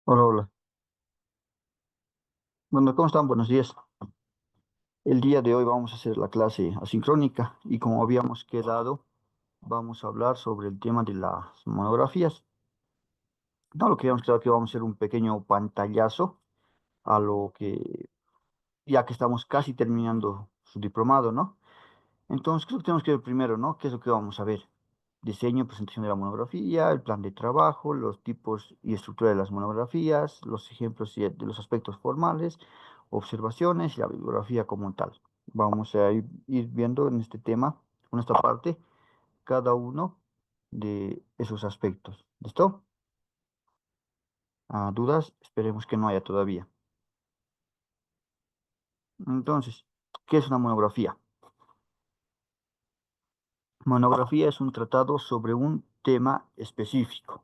Hola, hola. Bueno, ¿cómo están? Buenos días. El día de hoy vamos a hacer la clase asincrónica y como habíamos quedado, vamos a hablar sobre el tema de las monografías. No, lo que habíamos quedado que vamos a hacer un pequeño pantallazo a lo que, ya que estamos casi terminando su diplomado, ¿no? Entonces, creo que tenemos que ver primero, ¿no? ¿Qué es lo que vamos a ver? Diseño, presentación de la monografía, el plan de trabajo, los tipos y estructura de las monografías, los ejemplos de los aspectos formales, observaciones y la bibliografía como tal. Vamos a ir viendo en este tema, en esta parte, cada uno de esos aspectos. ¿Listo? ¿Dudas? Esperemos que no haya todavía. Entonces, ¿qué es una monografía? Monografía es un tratado sobre un tema específico.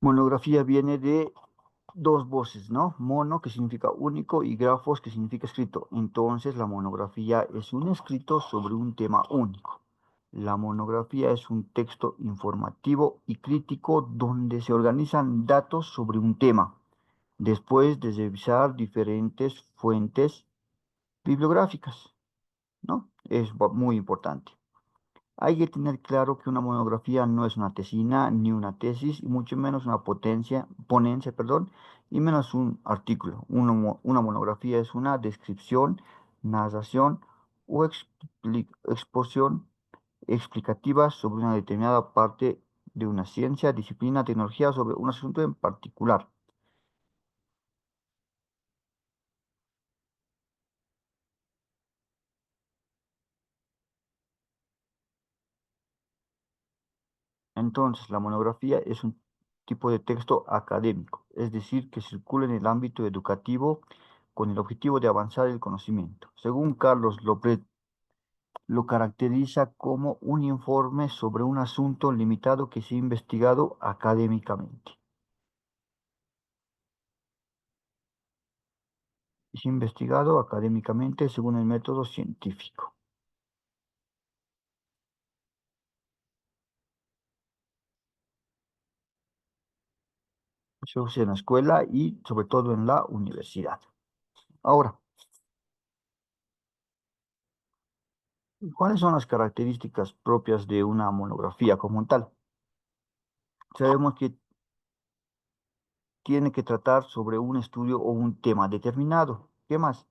Monografía viene de dos voces, ¿no? Mono, que significa único, y grafos, que significa escrito. Entonces, la monografía es un escrito sobre un tema único. La monografía es un texto informativo y crítico donde se organizan datos sobre un tema, después de revisar diferentes fuentes bibliográficas, ¿no? Es muy importante. Hay que tener claro que una monografía no es una tesina ni una tesis, y mucho menos una ponencia, perdón, y menos un artículo. Una monografía es una descripción, narración o exposición explicativa sobre una determinada parte de una ciencia, disciplina, tecnología, sobre un asunto en particular. Entonces, la monografía es un tipo de texto académico, es decir, que circula en el ámbito educativo con el objetivo de avanzar el conocimiento. Según Carlos López, lo caracteriza como un informe sobre un asunto limitado que se ha investigado académicamente. Es investigado académicamente según el método científico. Se usa en la escuela y sobre todo en la universidad. Ahora, ¿cuáles son las características propias de una monografía como tal? Sabemos que tiene que tratar sobre un estudio o un tema determinado. ¿Qué más?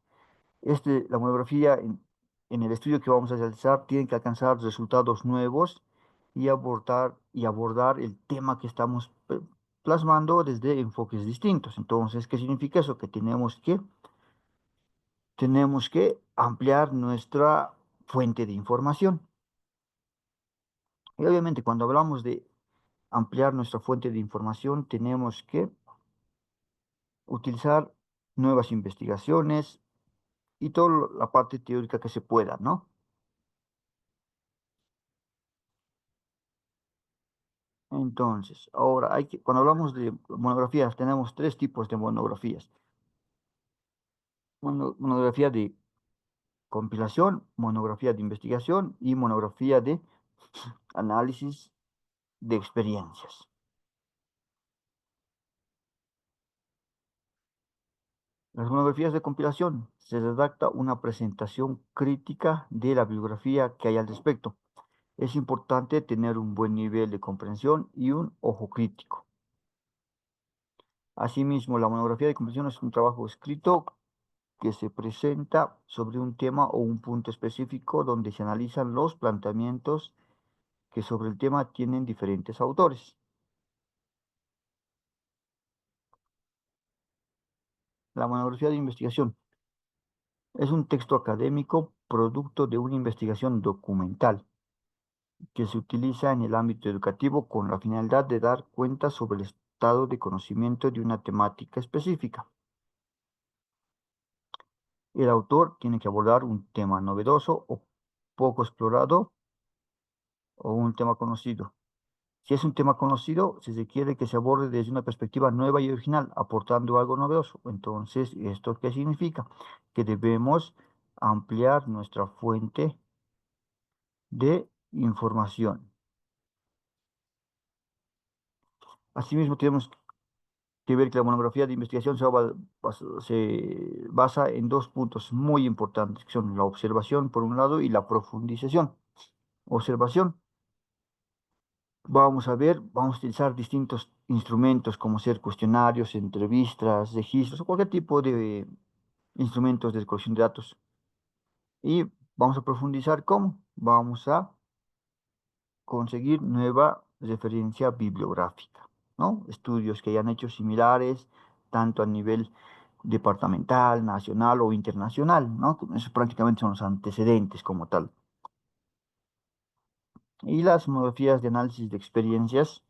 La monografía en el estudio que vamos a realizar tiene que alcanzar resultados nuevos y abordar el tema que estamos plasmando desde enfoques distintos. Entonces, ¿qué significa eso? Que tenemos que ampliar nuestra fuente de información. Y obviamente, cuando hablamos de ampliar nuestra fuente de información, tenemos que utilizar nuevas investigaciones y toda la parte teórica que se pueda, ¿no? Entonces, ahora cuando hablamos de monografías, tenemos tres tipos de monografías. Monografía de compilación, monografía de investigación y monografía de análisis de experiencias. Las monografías de compilación se redacta una presentación crítica de la bibliografía que hay al respecto. Es importante tener un buen nivel de comprensión y un ojo crítico. Asimismo, la monografía de compilación es un trabajo escrito que se presenta sobre un tema o un punto específico donde se analizan los planteamientos que sobre el tema tienen diferentes autores. La monografía de investigación es un texto académico producto de una investigación documental que se utiliza en el ámbito educativo con la finalidad de dar cuenta sobre el estado de conocimiento de una temática específica. El autor tiene que abordar un tema novedoso o poco explorado o un tema conocido. Si es un tema conocido, se requiere que se aborde desde una perspectiva nueva y original, aportando algo novedoso. Entonces, ¿esto qué significa? Que debemos ampliar nuestra fuente de información. Asimismo, tenemos que ver que la monografía de investigación se basa en dos puntos muy importantes, que son la observación por un lado y la profundización. Observación. Vamos a utilizar distintos instrumentos como ser cuestionarios, entrevistas, registros o cualquier tipo de instrumentos de colección de datos. Y vamos a profundizar cómo. Vamos a conseguir nueva referencia bibliográfica, ¿no? Estudios que hayan hecho similares, tanto a nivel departamental, nacional o internacional, ¿no? Eso prácticamente son los antecedentes como tal. Y las monografías de análisis de experiencias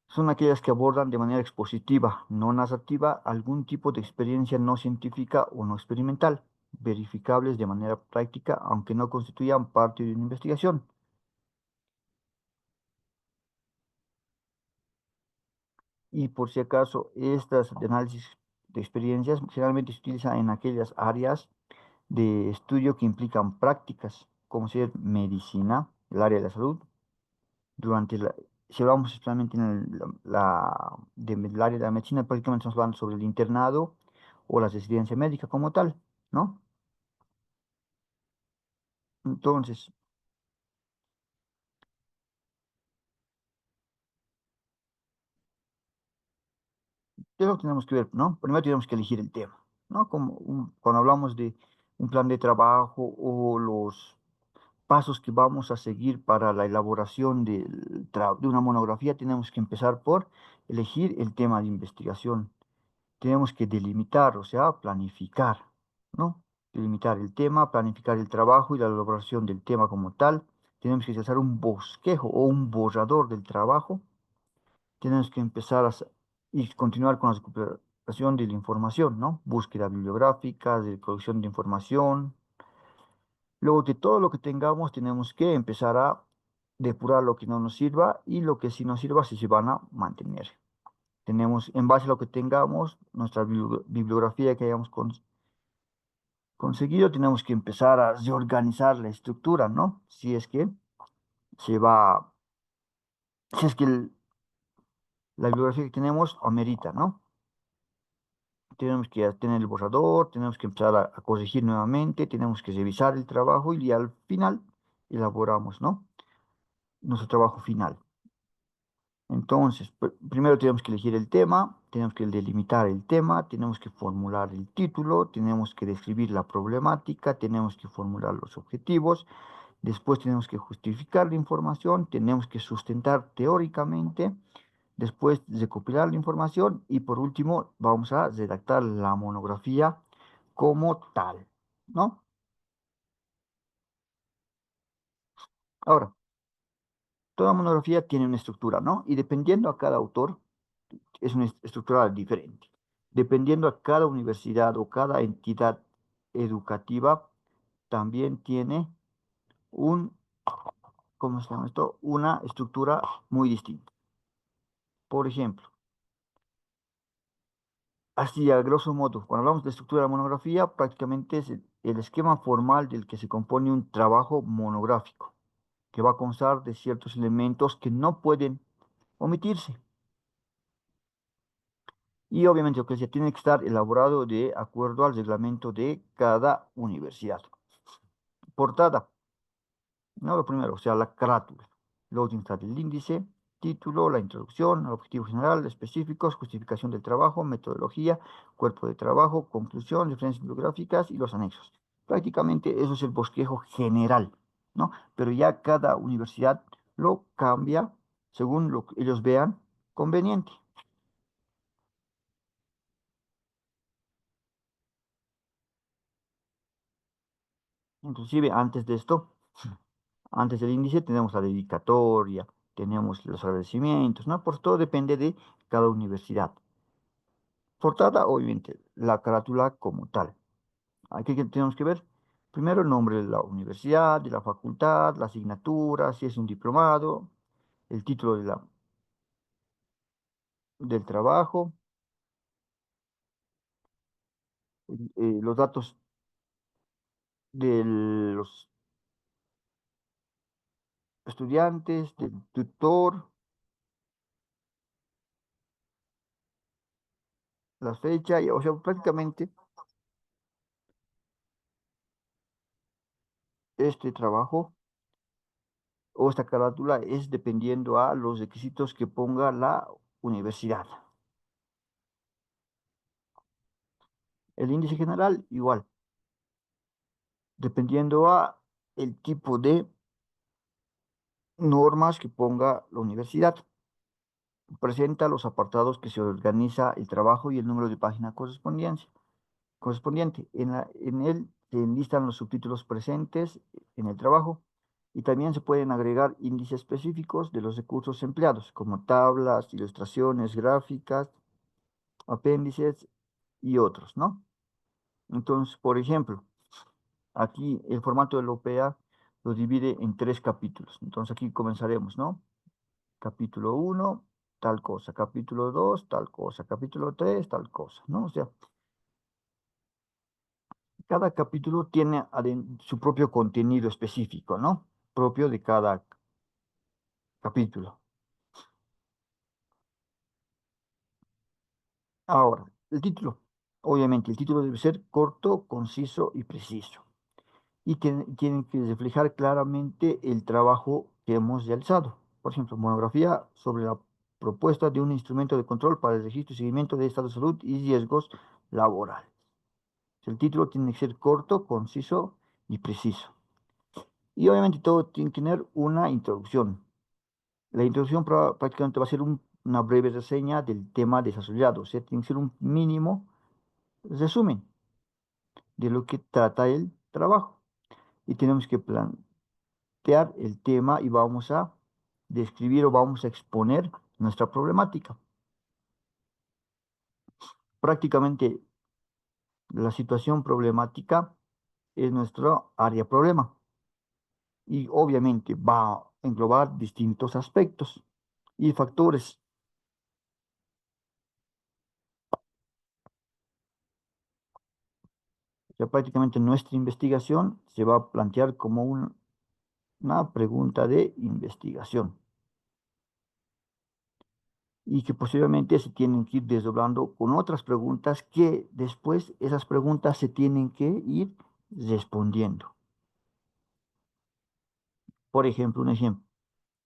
son aquellas que abordan de manera expositiva, no narrativa, algún tipo de experiencia no científica o no experimental, verificables de manera práctica, aunque no constituyan parte de una investigación. Y por si acaso, estas de análisis de experiencias generalmente se utilizan en aquellas áreas de estudio que implican prácticas, como ser medicina, el área de la salud, durante la, si hablamos especialmente en el área de la medicina, prácticamente estamos hablando sobre el internado o la residencia médica como tal, ¿no? Entonces, ¿qué es lo que tenemos que ver, no? Primero tenemos que elegir el tema, ¿no? Cuando hablamos de un plan de trabajo o los pasos que vamos a seguir para la elaboración de una monografía, tenemos que empezar por elegir el tema de investigación. Tenemos que delimitar, o sea, planificar, ¿no? Delimitar el tema, planificar el trabajo y la elaboración del tema como tal. Tenemos que hacer un bosquejo o un borrador del trabajo. Tenemos que y continuar con la recuperación de la información, ¿no? Búsqueda bibliográfica, de producción de información. Luego de todo lo que tengamos, tenemos que empezar a depurar lo que no nos sirva y lo que sí nos sirva, sí se van a mantener. Tenemos, en base a lo que tengamos, nuestra bibliografía que hayamos conseguido, tenemos que empezar a reorganizar la estructura, ¿no? Se va, si es que la bibliografía que tenemos amerita, ¿no? Tenemos que tener el borrador, tenemos que empezar a corregir nuevamente, tenemos que revisar el trabajo y al final elaboramos, ¿no? Nuestro trabajo final. Entonces, primero tenemos que elegir el tema, tenemos que delimitar el tema, tenemos que formular el título, tenemos que describir la problemática, tenemos que formular los objetivos, después tenemos que justificar la información, tenemos que sustentar teóricamente, después recopilar la información y por último vamos a redactar la monografía como tal, ¿no? Ahora, toda monografía tiene una estructura, ¿no? Y dependiendo a cada autor, es una estructura diferente. Dependiendo a cada universidad o cada entidad educativa, también tiene un, ¿cómo se llama esto? Una estructura muy distinta. Por ejemplo, así a grosso modo, cuando hablamos de estructura de monografía, prácticamente es el esquema formal del que se compone un trabajo monográfico, que va a constar de ciertos elementos que no pueden omitirse. Y obviamente lo que se tiene que estar elaborado de acuerdo al reglamento de cada universidad. Portada, no lo primero, o sea, la carátula. Luego tiene que estar el índice, título, la introducción, el objetivo general, específicos, justificación del trabajo, metodología, cuerpo de trabajo, conclusión, referencias bibliográficas y los anexos. Prácticamente eso es el bosquejo general, ¿no? Pero ya cada universidad lo cambia según lo que ellos vean conveniente. Inclusive antes de esto, antes del índice tenemos la dedicatoria, tenemos los agradecimientos, ¿no? Por todo depende de cada universidad. Portada, obviamente, la carátula como tal. Aquí que tenemos que ver primero el nombre de la universidad, de la facultad, la asignatura, si es un diplomado, el título del trabajo, los datos de los estudiantes, del tutor, la fecha, y, o sea, prácticamente este trabajo o esta carátula es dependiendo a los requisitos que ponga la universidad. El índice general, igual, dependiendo a el tipo de normas que ponga la universidad. Presenta los apartados que se organiza el trabajo y el número de página correspondiente. En él se enlistan los subtítulos presentes en el trabajo y también se pueden agregar índices específicos de los recursos empleados, como tablas, ilustraciones, gráficas, apéndices y otros, ¿no? Entonces, por ejemplo, aquí el formato de la OPA lo divide en tres capítulos. Entonces aquí comenzaremos, ¿no? Capítulo uno tal cosa. Capítulo 2 tal cosa. Capítulo 3 tal cosa, ¿no? O sea, cada capítulo tiene su propio contenido específico, ¿no? Propio de cada capítulo. Ahora, el título. Obviamente, el título debe ser corto, conciso y preciso. Y tienen que reflejar claramente el trabajo que hemos realizado. Por ejemplo, monografía sobre la propuesta de un instrumento de control para el registro y seguimiento de estado de salud y riesgos laborales. El título tiene que ser corto, conciso y preciso. Y obviamente todo tiene que tener una introducción. La introducción prácticamente va a ser una breve reseña del tema desarrollado. O sea, tiene que ser un mínimo resumen de lo que trata el trabajo. Y tenemos que plantear el tema y vamos a describir o vamos a exponer nuestra problemática. Prácticamente la situación problemática es nuestro área problema. Y obviamente va a englobar distintos aspectos y factores. O sea, prácticamente nuestra investigación se va a plantear como una pregunta de investigación y que posiblemente se tienen que ir desdoblando con otras preguntas que después esas preguntas se tienen que ir respondiendo. Por ejemplo, un ejemplo.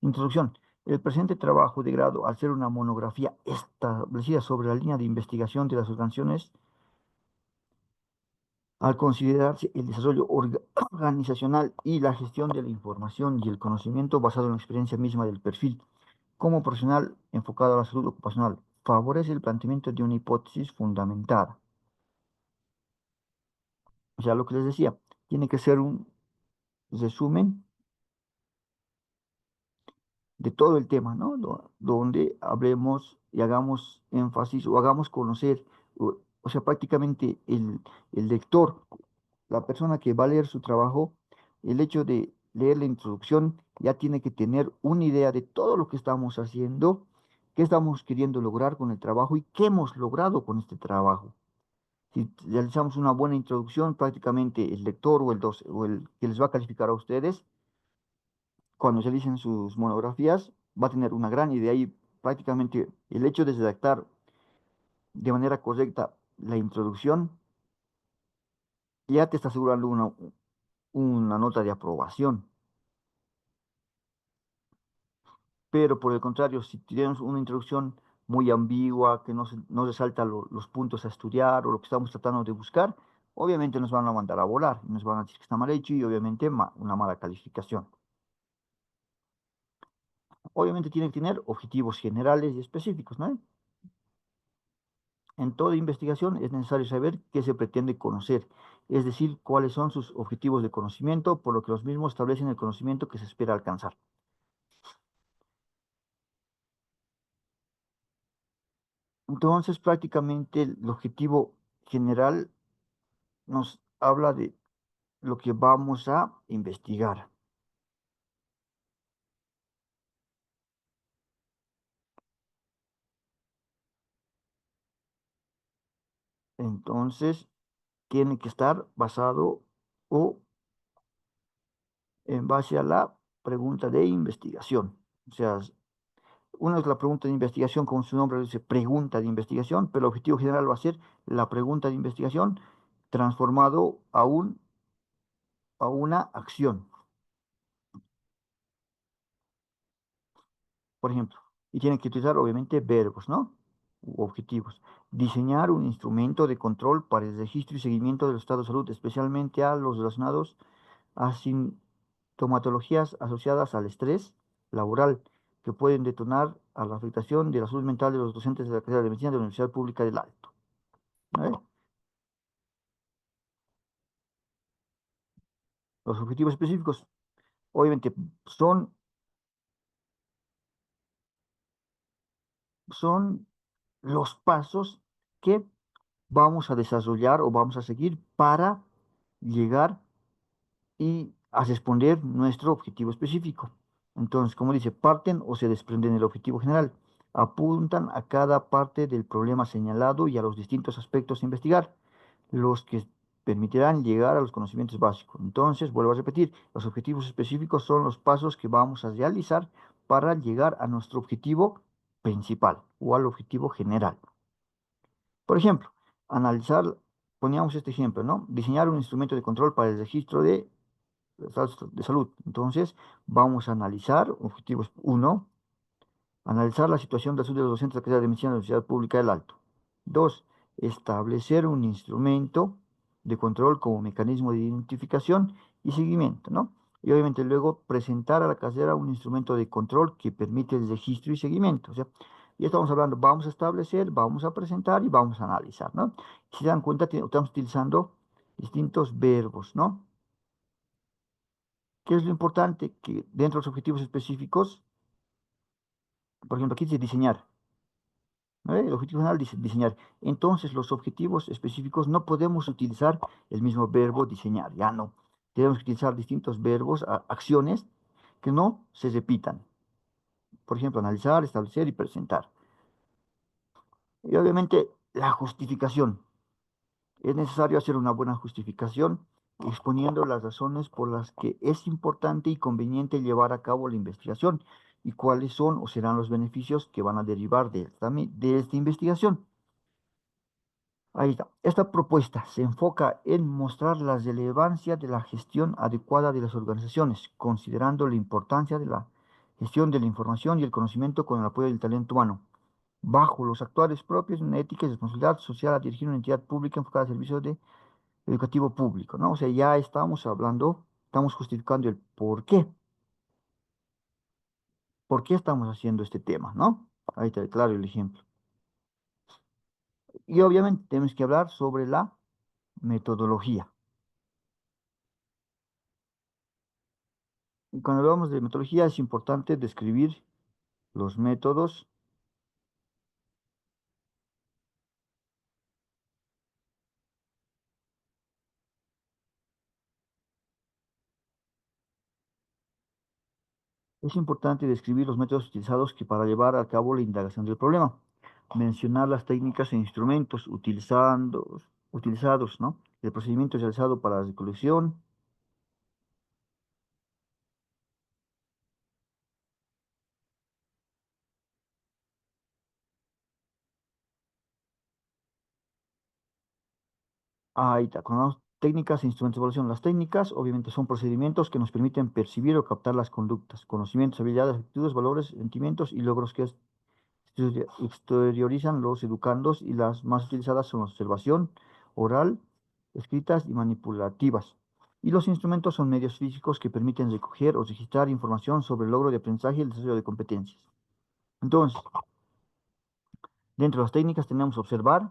Introducción. El presente trabajo de grado, al ser una monografía establecida sobre la línea de investigación de las organizaciones, al considerarse el desarrollo organizacional y la gestión de la información y el conocimiento basado en la experiencia misma del perfil como profesional enfocado a la salud ocupacional, favorece el planteamiento de una hipótesis fundamentada. O sea, lo que les decía, tiene que ser un resumen de todo el tema, ¿no? Donde hablemos y hagamos énfasis o hagamos conocer, o sea, prácticamente el lector, la persona que va a leer su trabajo, el hecho de leer la introducción ya tiene que tener una idea de todo lo que estamos haciendo, qué estamos queriendo lograr con el trabajo y qué hemos logrado con este trabajo. Si realizamos una buena introducción, prácticamente el lector o el que les va a calificar a ustedes, cuando se realicen sus monografías, va a tener una gran idea y prácticamente el hecho de redactar de manera correcta la introducción ya te está asegurando una nota de aprobación. Pero por el contrario, si tenemos una introducción muy ambigua, que no resalta los puntos a estudiar o lo que estamos tratando de buscar, obviamente nos van a mandar a volar, nos van a decir que está mal hecho y obviamente una mala calificación. Obviamente tiene que tener objetivos generales y específicos, ¿no? En toda investigación es necesario saber qué se pretende conocer, es decir, cuáles son sus objetivos de conocimiento, por lo que los mismos establecen el conocimiento que se espera alcanzar. Entonces, prácticamente el objetivo general nos habla de lo que vamos a investigar. Entonces, tiene que estar basado o en base a la pregunta de investigación. O sea, una es la pregunta de investigación, como su nombre dice, pregunta de investigación, pero el objetivo general va a ser la pregunta de investigación transformado a una acción, por ejemplo. Y tienen que utilizar, obviamente, verbos, ¿no? U objetivos. Diseñar un instrumento de control para el registro y seguimiento del estado de salud, especialmente a los relacionados a sintomatologías asociadas al estrés laboral, que pueden detonar a la afectación de la salud mental de los docentes de la carrera de medicina de la Universidad Pública del Alto. ¿No? Los objetivos específicos, obviamente, son, son los pasos que vamos a desarrollar o vamos a seguir para llegar y a responder nuestro objetivo específico. Entonces, como dice, parten o se desprenden del objetivo general, apuntan a cada parte del problema señalado y a los distintos aspectos a investigar, los que permitirán llegar a los conocimientos básicos. Entonces, vuelvo a repetir, los objetivos específicos son los pasos que vamos a realizar para llegar a nuestro objetivo principal o al objetivo general. Por ejemplo, analizar, poníamos este ejemplo, ¿no? Diseñar un instrumento de control para el registro de salud. Entonces, vamos a analizar, objetivos uno, analizar la situación de salud de los docentes de la carrera de medicina de la Universidad Pública del Alto. Dos, establecer un instrumento de control como mecanismo de identificación y seguimiento, ¿no? Y obviamente luego presentar a la carrera un instrumento de control que permite el registro y seguimiento. O sea, ya estamos hablando, vamos a establecer, vamos a presentar y vamos a analizar, ¿no? Si se dan cuenta, estamos utilizando distintos verbos, ¿no? ¿Qué es lo importante? Que dentro de los objetivos específicos, por ejemplo, aquí dice diseñar, ¿no? El objetivo general dice diseñar. Entonces, los objetivos específicos no podemos utilizar el mismo verbo diseñar, ya no. Tenemos que utilizar distintos verbos, acciones que no se repitan. Por ejemplo, analizar, establecer y presentar. Y obviamente, la justificación. Es necesario hacer una buena justificación exponiendo las razones por las que es importante y conveniente llevar a cabo la investigación y cuáles son o serán los beneficios que van a derivar de esta investigación. Ahí está. Esta propuesta se enfoca en mostrar la relevancia de la gestión adecuada de las organizaciones, considerando la importancia de la gestión de la información y el conocimiento con el apoyo del talento humano, bajo los actuales propios, una ética y responsabilidad social a dirigir una entidad pública enfocada al servicio de educativo público, ¿no? O sea, ya estamos hablando, estamos justificando el por qué estamos haciendo este tema, ¿no? Ahí está claro el ejemplo. Y obviamente tenemos que hablar sobre la metodología. Y cuando hablamos de metodología es importante describir los métodos. Es importante describir los métodos utilizados para llevar a cabo la indagación del problema. Mencionar las técnicas e instrumentos utilizados, ¿no? El procedimiento realizado para la recolección, ahí está. Con técnicas e instrumentos de evaluación. Las técnicas, obviamente, son procedimientos que nos permiten percibir o captar las conductas, conocimientos, habilidades, actitudes, valores, sentimientos y logros que exteriorizan los educandos y las más utilizadas son la observación, oral, escritas y manipulativas. Y los instrumentos son medios físicos que permiten recoger o registrar información sobre el logro de aprendizaje y el desarrollo de competencias. Entonces, dentro de las técnicas tenemos observar,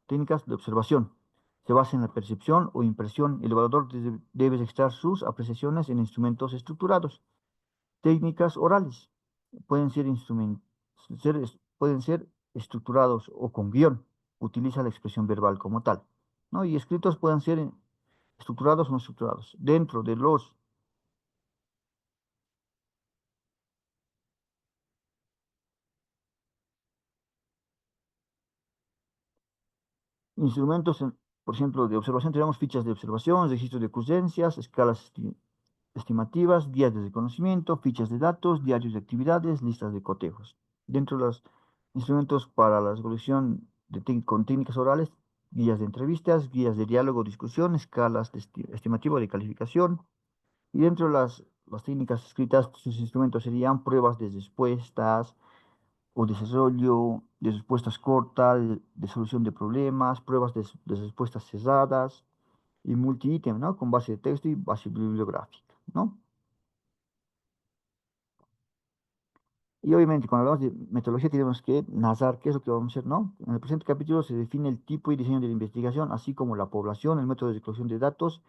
técnicas de observación. Se basa en la percepción o impresión. El evaluador debe registrar sus apreciaciones en instrumentos estructurados. Técnicas orales. Pueden ser, pueden ser estructurados o con guión. Utiliza la expresión verbal como tal, ¿no? Y escritos pueden ser estructurados o no estructurados. Dentro de los instrumentos, por ejemplo, de observación, tenemos fichas de observación, registros de ocurrencias, escalas estimativas, guías de reconocimiento, fichas de datos, diarios de actividades, listas de cotejos. Dentro de los instrumentos para la resolución con técnicas orales, guías de entrevistas, guías de diálogo, discusión, escalas de estimativa de calificación. Y dentro de las técnicas escritas, sus instrumentos serían pruebas de respuestas o desarrollo de respuestas cortas, de solución de problemas, pruebas de respuestas cerradas y multi-ítem, ¿no? Con base de texto y base bibliográfica, ¿no? Y obviamente, cuando hablamos de metodología, tenemos que narrar qué es lo que vamos a hacer, ¿no? En el presente capítulo se define el tipo y diseño de la investigación, así como la población, el método de recolección de datos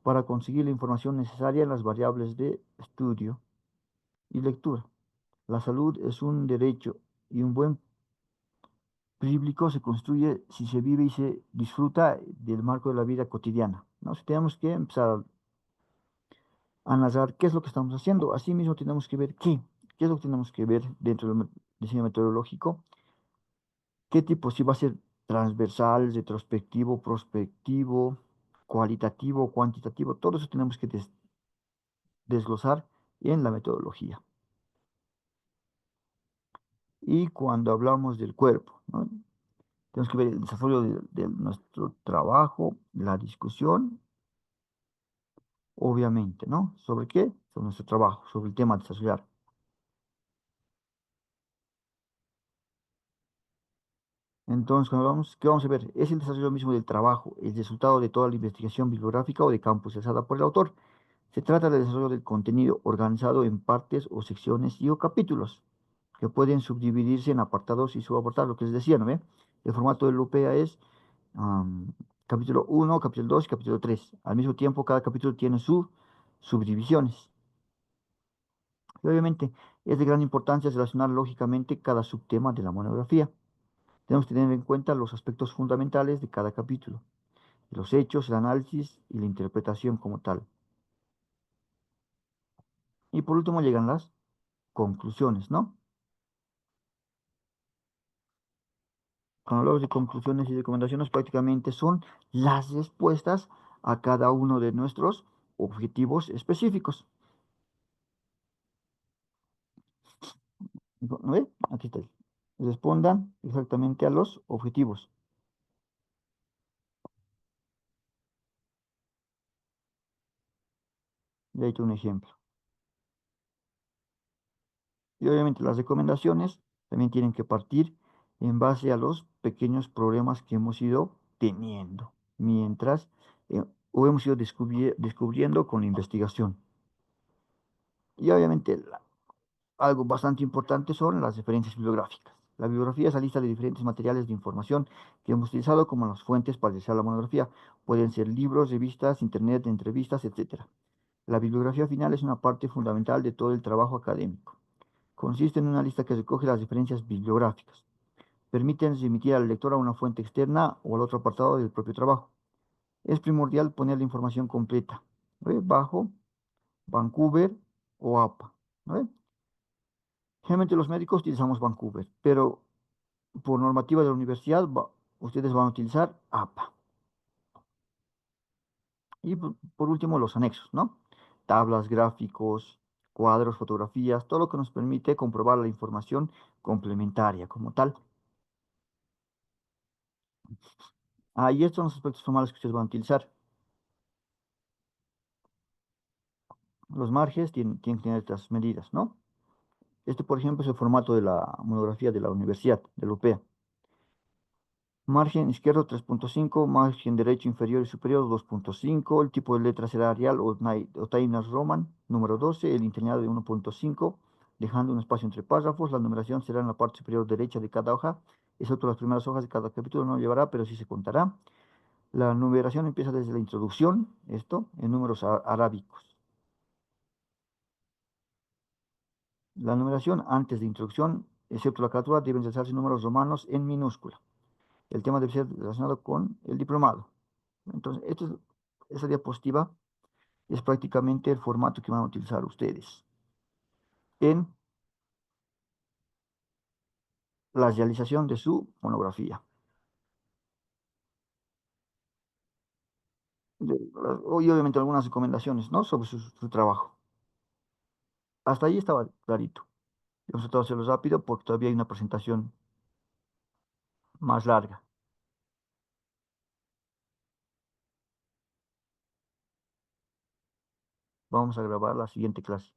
para conseguir la información necesaria en las variables de estudio y lectura. La salud es un derecho y un buen público se construye si se vive y se disfruta del marco de la vida cotidiana, ¿no? Si tenemos que empezar a narrar qué es lo que estamos haciendo, asimismo tenemos que ver qué es lo que tenemos que ver dentro del diseño metodológico, qué tipo, si va a ser transversal, retrospectivo, prospectivo, cualitativo, cuantitativo, todo eso tenemos que desglosar en la metodología. Y cuando hablamos del cuerpo, ¿no? Tenemos que ver el desarrollo de nuestro trabajo, la discusión, obviamente, ¿no? ¿Sobre qué? Sobre nuestro trabajo, sobre el tema a desarrollar. Entonces, cuando vamos, ¿qué vamos a ver? Es el desarrollo mismo del trabajo, el resultado de toda la investigación bibliográfica o de campo realizada por el autor. Se trata del desarrollo del contenido organizado en partes o secciones y o capítulos, que pueden subdividirse en apartados y subapartados, lo que les decía, ¿no ve? El formato de Lupea es capítulo 1, capítulo 2 y capítulo 3. Al mismo tiempo, cada capítulo tiene sus subdivisiones. Y obviamente, es de gran importancia relacionar lógicamente cada subtema de la monografía. Tenemos que tener en cuenta los aspectos fundamentales de cada capítulo, los hechos, el análisis y la interpretación como tal. Y por último llegan las conclusiones, ¿no? Cuando hablamos de conclusiones y recomendaciones, prácticamente son las respuestas a cada uno de nuestros objetivos específicos. ¿No ve? Aquí está. Respondan exactamente a los objetivos. Y ahí está un ejemplo. Y obviamente las recomendaciones también tienen que partir en base a los pequeños problemas que hemos ido teniendo, mientras o hemos ido descubriendo con la investigación. Y obviamente algo bastante importante son las referencias bibliográficas. La bibliografía es la lista de diferentes materiales de información que hemos utilizado como las fuentes para realizar la monografía. Pueden ser libros, revistas, internet, entrevistas, etc. La bibliografía final es una parte fundamental de todo el trabajo académico. Consiste en una lista que recoge las referencias bibliográficas. Permiten remitir al lector a una fuente externa o al otro apartado del propio trabajo. Es primordial poner la información completa, ¿no? Bajo Vancouver o APA, ¿no? Generalmente los médicos utilizamos Vancouver, pero por normativa de la universidad ustedes van a utilizar APA. Y por último los anexos, ¿no? Tablas, gráficos, cuadros, fotografías, todo lo que nos permite comprobar la información complementaria como tal. Y estos son los aspectos formales que ustedes van a utilizar. Los márgenes tienen que tener estas medidas, ¿no? Este, por ejemplo, es el formato de la monografía de la Universidad de la UPEA. Margen izquierdo 3.5, margen derecho inferior y superior 2.5, el tipo de letra será Arial o Times Roman, número 12, el interlineado de 1.5, dejando un espacio entre párrafos, la numeración será en la parte superior derecha de cada hoja, excepto las primeras hojas de cada capítulo no llevará, pero sí se contará. La numeración empieza desde la introducción, esto, en números arábicos. La numeración antes de introducción, excepto la carátula, deben realizarse números romanos en minúscula. El tema debe ser relacionado con el diplomado. Entonces, esta diapositiva es prácticamente el formato que van a utilizar ustedes en la realización de su monografía. y obviamente algunas recomendaciones, ¿no? Sobre su trabajo. Hasta ahí estaba clarito. Vamos a tratar de hacerlo rápido porque todavía hay una presentación más larga. Vamos a grabar la siguiente clase.